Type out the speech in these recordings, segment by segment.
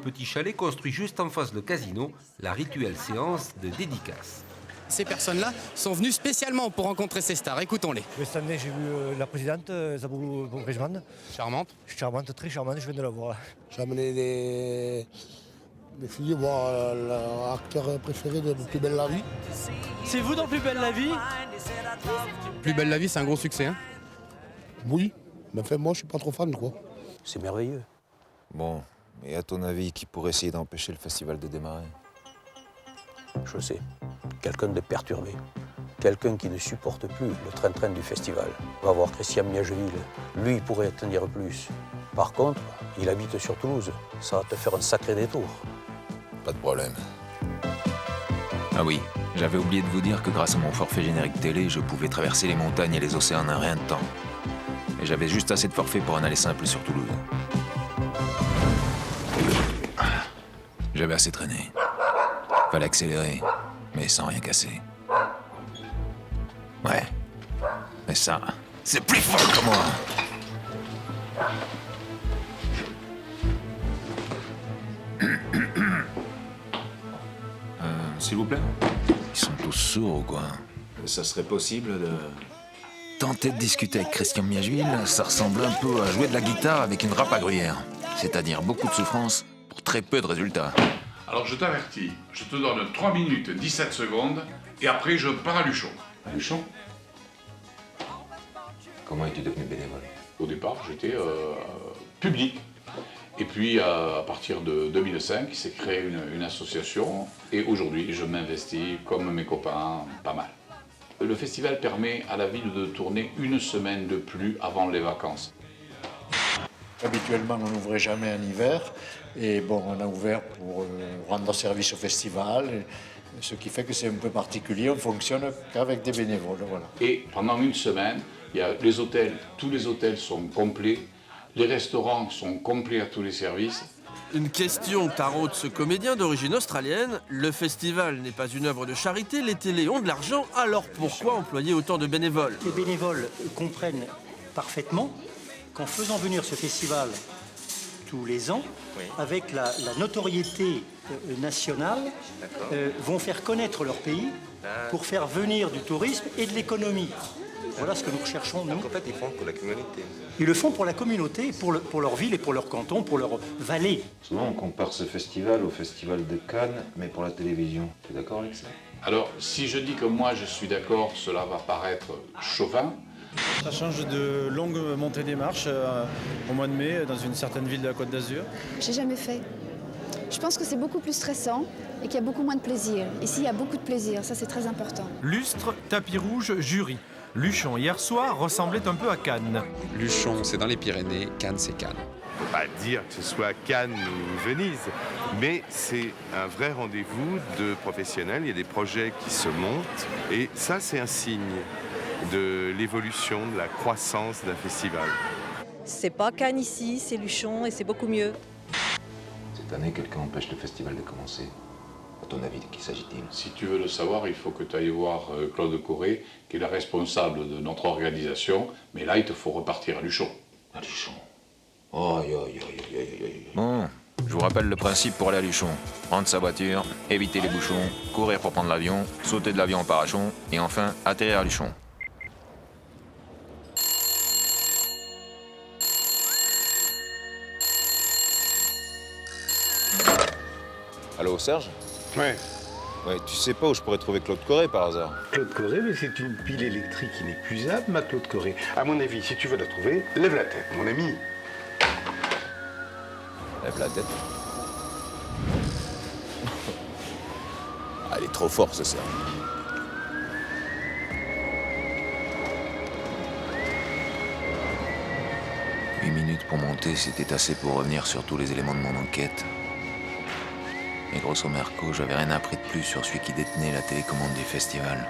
Petit chalet construit juste en face le casino, la rituelle séance de dédicace. Ces personnes-là sont venues spécialement pour rencontrer ces stars. Écoutons-les. Cette année, j'ai vu la présidente, Zabou Bridgman. Charmante. Charmante, très charmante, je viens de la voir. J'ai amené des filles voir leur acteur préféré de Plus belle la vie. C'est vous dans Plus belle la vie? Plus belle la vie, c'est un gros succès, hein? Oui, mais enfin, moi, je suis pas trop fan, quoi. C'est merveilleux. Bon, et à ton avis, qui pourrait essayer d'empêcher le festival de démarrer? Je sais. Quelqu'un de perturbé. Quelqu'un qui ne supporte plus le train-train du festival. Va voir Christian Miageville. Lui, il pourrait tenir plus. Par contre, il habite sur Toulouse. Ça va te faire un sacré détour. Pas de problème. Ah oui, j'avais oublié de vous dire que grâce à mon forfait générique télé, je pouvais traverser les montagnes et les océans en un rien de temps. Et j'avais juste assez de forfait pour un aller simple sur Toulouse. J'avais assez traîné. Fallait accélérer, mais sans rien casser. Ouais. Mais ça, c'est plus fort que moi. S'il vous plaît? Ils sont tous sourds ou quoi? Ça serait possible de... Tenter de discuter avec Christian Miageville, ça ressemble un peu à jouer de la guitare avec une râpe à gruyère. C'est-à-dire beaucoup de souffrance pour très peu de résultats. Alors je t'avertis, je te donne 3 minutes 17 secondes et après je pars à Luchon. À Luchon? Comment es-tu devenu bénévole? Au départ, j'étais public. Et puis, à partir de 2005, il s'est créé une association. Et aujourd'hui, je m'investis, comme mes copains, pas mal. Le festival permet à la ville de tourner une semaine de plus avant les vacances. Habituellement, on n'ouvrait jamais en hiver. Et bon, on a ouvert pour rendre service au festival. Ce qui fait que c'est un peu particulier. On fonctionne qu'avec des bénévoles, voilà. Et pendant une semaine, il y a les hôtels, tous les hôtels sont complets. Les restaurants sont complets à tous les services. Une question taraude ce comédien d'origine australienne. Le festival n'est pas une œuvre de charité, les télés ont de l'argent, alors pourquoi employer autant de bénévoles? Les bénévoles comprennent parfaitement qu'en faisant venir ce festival tous les ans, avec la notoriété nationale, vont faire connaître leur pays pour faire venir du tourisme et de l'économie. Voilà ce que nous recherchons, nous. En fait, ils font pour la communauté. Ils le font pour la communauté, pour leur ville et pour leur canton, pour leur vallée. Souvent, on compare ce festival au festival de Cannes, mais pour la télévision. Tu es d'accord avec ça? Alors, si je dis que moi je suis d'accord, cela va paraître chauvin. Ça change de longues montées des marches au mois de mai dans une certaine ville de la Côte d'Azur. J'ai jamais fait. Je pense que c'est beaucoup plus stressant et qu'il y a beaucoup moins de plaisir. Ici, il y a beaucoup de plaisir, ça c'est très important. Lustre, tapis rouge, jury. Luchon, hier soir, ressemblait un peu à Cannes. Luchon, c'est dans les Pyrénées, Cannes, c'est Cannes. On ne peut pas dire que ce soit Cannes ou Venise, mais c'est un vrai rendez-vous de professionnels. Il y a des projets qui se montent et ça, c'est un signe de l'évolution, de la croissance d'un festival. C'est pas Cannes ici, c'est Luchon et c'est beaucoup mieux. Cette année, quelqu'un empêche le festival de commencer. À ton avis, de qui s'agit-il? Si tu veux le savoir, il faut que tu ailles voir Claude Corré, qui est le responsable de notre organisation. Mais là, il te faut repartir à Luchon. À Luchon? Bon, je vous rappelle le principe pour aller à Luchon. Prendre sa voiture, éviter les bouchons, courir pour prendre l'avion, sauter de l'avion en parachon, et enfin, atterrir à Luchon. Allô, Serge? Ouais. Ouais, tu sais pas où je pourrais trouver Claude Corré par hasard? Claude Corré, mais c'est une pile électrique inépuisable, ma Claude Coré. À mon avis, si tu veux la trouver, lève la tête, mon ami. Lève la tête. Ah, elle est trop forte, ce Serge. Huit minutes pour monter, c'était assez pour revenir sur tous les éléments de mon enquête. Et grosso merco, j'avais rien appris de plus sur celui qui détenait la télécommande du festival.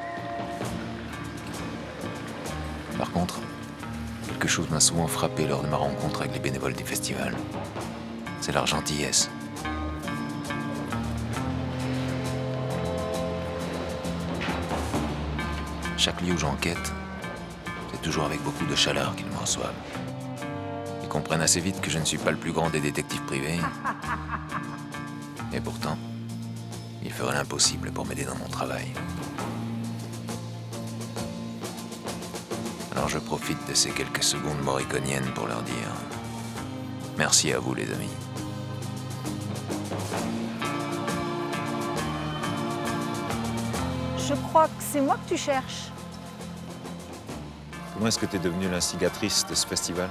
Par contre, quelque chose m'a souvent frappé lors de ma rencontre avec les bénévoles du festival. C'est leur gentillesse. Chaque lieu où j'enquête, c'est toujours avec beaucoup de chaleur qu'ils me reçoivent. Ils comprennent assez vite que je ne suis pas le plus grand des détectives privés. Et pourtant, il ferait l'impossible pour m'aider dans mon travail. Alors je profite de ces quelques secondes moriconiennes pour leur dire merci à vous les amis. Je crois que c'est moi que tu cherches. Comment est-ce que tu es devenue l'instigatrice de ce festival?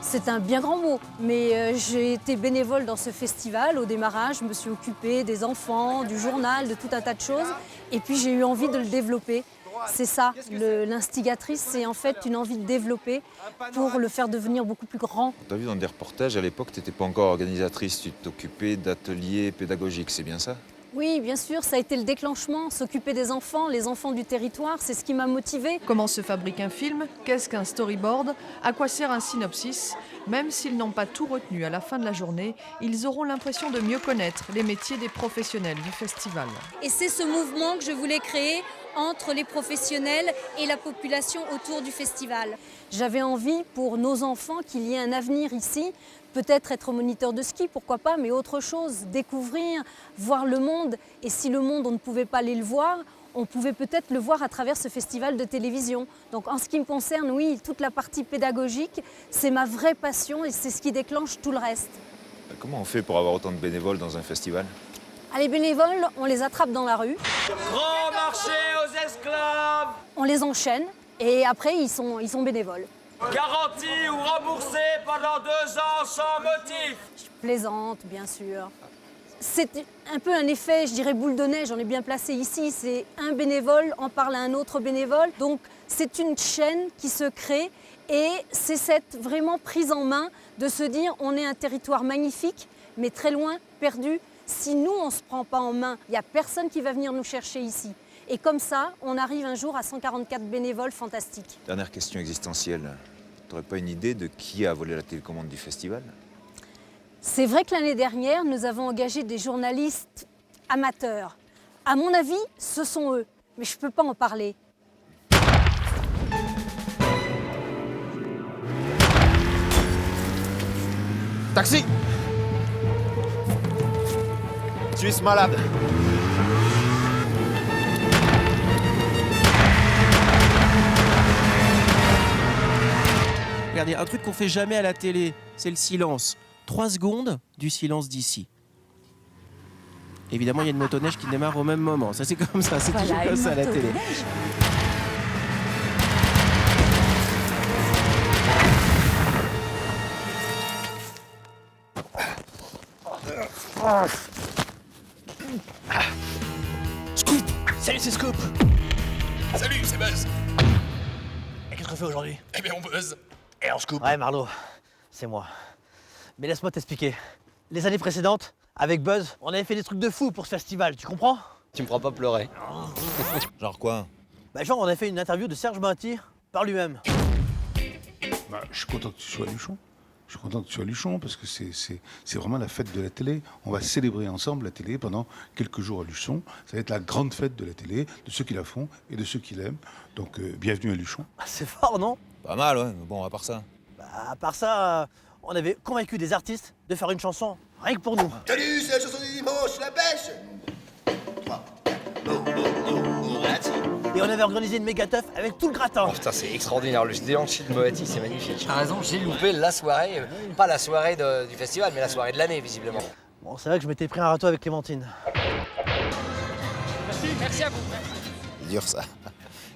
C'est un bien grand mot, mais j'ai été bénévole dans ce festival au démarrage. Je me suis occupée des enfants, du journal, de tout un tas de choses. Et puis j'ai eu envie de le développer. C'est ça, l'instigatrice, c'est en fait une envie de développer pour le faire devenir beaucoup plus grand. Tu as vu dans des reportages, à l'époque, tu n'étais pas encore organisatrice, tu t'occupais d'ateliers pédagogiques, c'est bien ça? Oui, bien sûr, ça a été le déclenchement. S'occuper des enfants, les enfants du territoire, c'est ce qui m'a motivée. Comment se fabrique un film? Qu'est-ce qu'un storyboard? À quoi sert un synopsis? Même s'ils n'ont pas tout retenu à la fin de la journée, ils auront l'impression de mieux connaître les métiers des professionnels du festival. Et c'est ce mouvement que je voulais créer entre les professionnels et la population autour du festival. J'avais envie pour nos enfants qu'il y ait un avenir ici, peut-être être moniteur de ski, pourquoi pas, mais autre chose, découvrir, voir le monde. Et si le monde, on ne pouvait pas aller le voir, on pouvait peut-être le voir à travers ce festival de télévision. Donc en ce qui me concerne, oui, toute la partie pédagogique, c'est ma vraie passion et c'est ce qui déclenche tout le reste. Comment on fait pour avoir autant de bénévoles dans un festival? Les bénévoles, on les attrape dans la rue. Grand marché aux esclaves! On les enchaîne et après, ils sont bénévoles. Garanti ou remboursé pendant 2 ans sans motif. Je plaisante, bien sûr. C'est un peu un effet, je dirais, boule de neige, on est bien placé ici. C'est un bénévole en parle à un autre bénévole. Donc c'est une chaîne qui se crée et c'est cette vraiment prise en main de se dire on est un territoire magnifique, mais très loin, perdu. Si nous, on ne se prend pas en main, il n'y a personne qui va venir nous chercher ici. Et comme ça, on arrive un jour à 144 bénévoles fantastiques. Dernière question existentielle. Tu n'aurais pas une idée de qui a volé la télécommande du festival? C'est vrai que l'année dernière, nous avons engagé des journalistes amateurs. À mon avis, ce sont eux, mais je ne peux pas en parler. Taxi! Suisse malade. Regardez, un truc qu'on fait jamais à la télé, c'est le silence. 3 secondes du silence d'ici. Évidemment, il y a une motoneige qui démarre au même moment. Ça, c'est comme ça, c'est toujours comme ça à la télé. Scoop! Salut, c'est Scoop! Salut, c'est Buzz. Et qu'est-ce qu'on fait aujourd'hui? Eh bien, on buzz. Et on scoop. Ouais, Marlo, c'est moi. Mais laisse-moi t'expliquer. Les années précédentes, avec Buzz, on avait fait des trucs de fou pour ce festival, tu comprends? Tu me feras pas pleurer. Genre quoi? Genre, on a fait une interview de Serge Moati par lui-même. Je suis content que tu sois à Luchon. Je suis content que tu sois à Luchon parce que c'est vraiment la fête de la télé. On va célébrer ensemble la télé pendant quelques jours à Luchon. Ça va être la grande fête de la télé, de ceux qui la font et de ceux qui l'aiment. Donc bienvenue à Luchon. C'est fort, non? Pas mal, ouais, mais bon, à part ça. À part ça, on avait convaincu des artistes de faire une chanson, rien que pour nous. Salut, c'est la chanson du dimanche, la pêche. Et on avait organisé une méga teuf avec tout le gratin. Oh putain, c'est extraordinaire, le déhanché de Moati, c'est magnifique. T'as raison, j'ai loupé la soirée, pas la soirée du festival, mais la soirée de l'année, visiblement. Bon, c'est vrai que je m'étais pris un râteau avec Clémentine. Merci à vous. C'est dur, ça.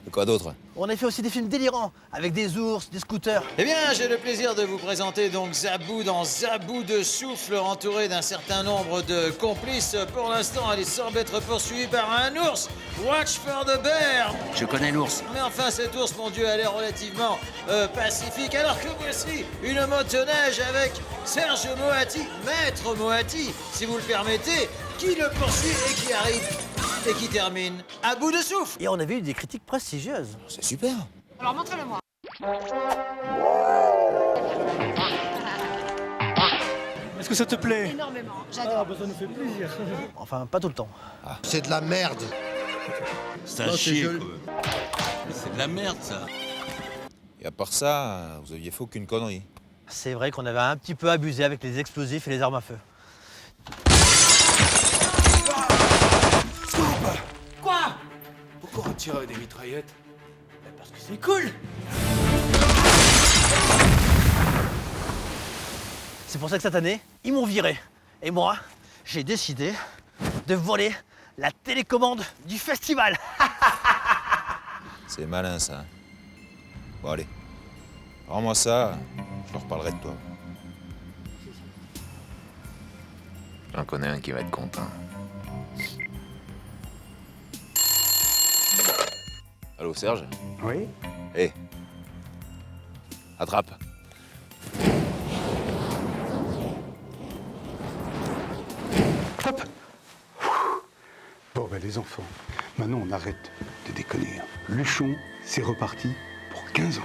Et quoi d'autre? On a fait aussi des films délirants, avec des ours, des scooters. Eh bien, j'ai le plaisir de vous présenter donc Zabou dans Zabou de souffle, entouré d'un certain nombre de complices. Pour l'instant, elle semble être poursuivie par un ours. Watch for the bear. Je connais l'ours. Mais enfin, cet ours, mon Dieu, elle est relativement pacifique. Alors que voici une motoneige avec Serge Moati, maître Moati, si vous le permettez, qui le poursuit et qui arrive et qui termine à bout de souffle. Et on avait eu des critiques prestigieuses. C'est super. Alors montrez-le-moi. Est-ce que ça te plaît? Énormément, j'adore. Ça nous fait plaisir. Enfin, pas tout le temps. C'est de la merde. C'est un chier, quoi. C'est de la merde, ça. Et à part ça, vous aviez fait aucune connerie. C'est vrai qu'on avait un petit peu abusé avec les explosifs et les armes à feu. tirer des mitraillettes? Parce que c'est cool. C'est pour ça que cette année, ils m'ont viré. Et moi, j'ai décidé de voler la télécommande du festival. C'est malin ça. Bon allez, rends-moi ça, je leur reparlerai de toi. J'en connais un qui va être content. Allô Serge? Oui? Hé. Attrape. Hop. Bon ben les enfants, maintenant on arrête de déconner. Luchon, c'est reparti pour 15 ans.